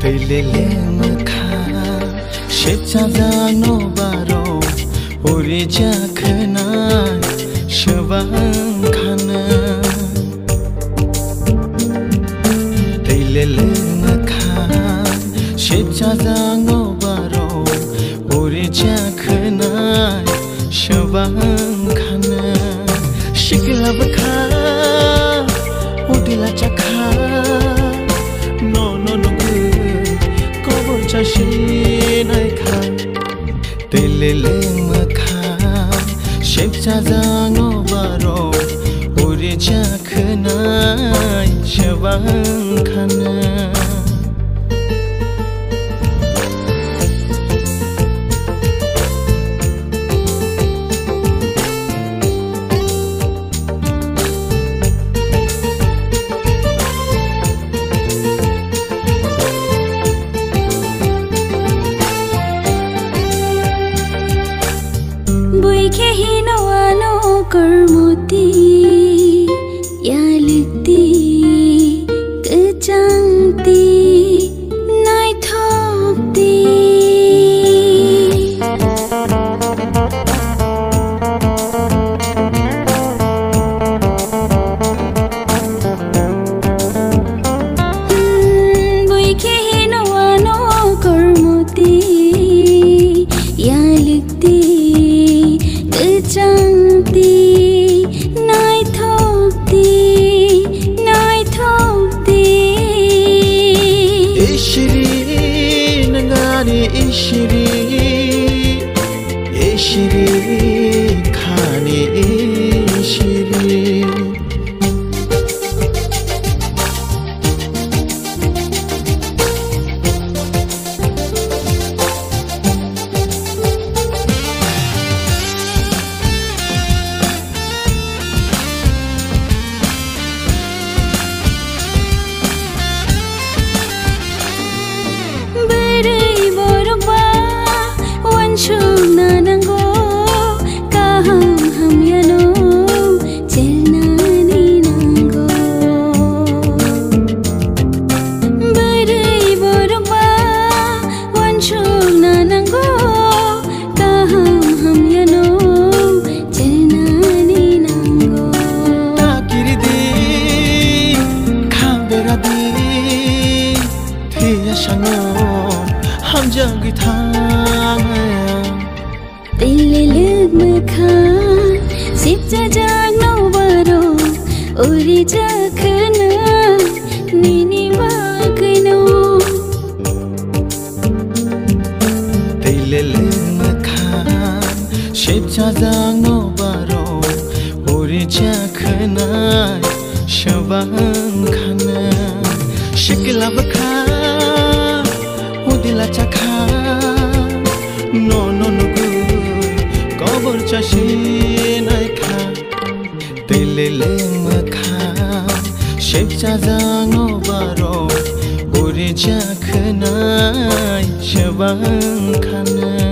दैलेले मोखा शेबजाजानो बारो उरि जाखोनाय सोबांखानो दैलेले मोखा शेबजाजानो बारो उरि जाखोनाय सोबांखानो शिगलाबखा उदिला चाखा Shinaika Delele Maka Shebjazano Baro Uri Jakhanai Shabankana Buike hinawano karmuti yalikti kecangti nai thokti buike hinawano karmuti yalikti Chanti, nai thokti. Ishri nangani ishri khani ishri. Chuna nango kaham ham yano chelna ni nango Barai borba wan chuna nango kaham ham yano chelna ni nango Takiri di khambera di thiya shango ham jangi thang Delele mekha sibjajano baro uri jakhana nini wagno Delele mekha sibjajano baro uri jakhana shabankana shiglabkha udila chakha no Shinaika Delele Maka Shebjazano Baro Uri Jakhanai Shabankana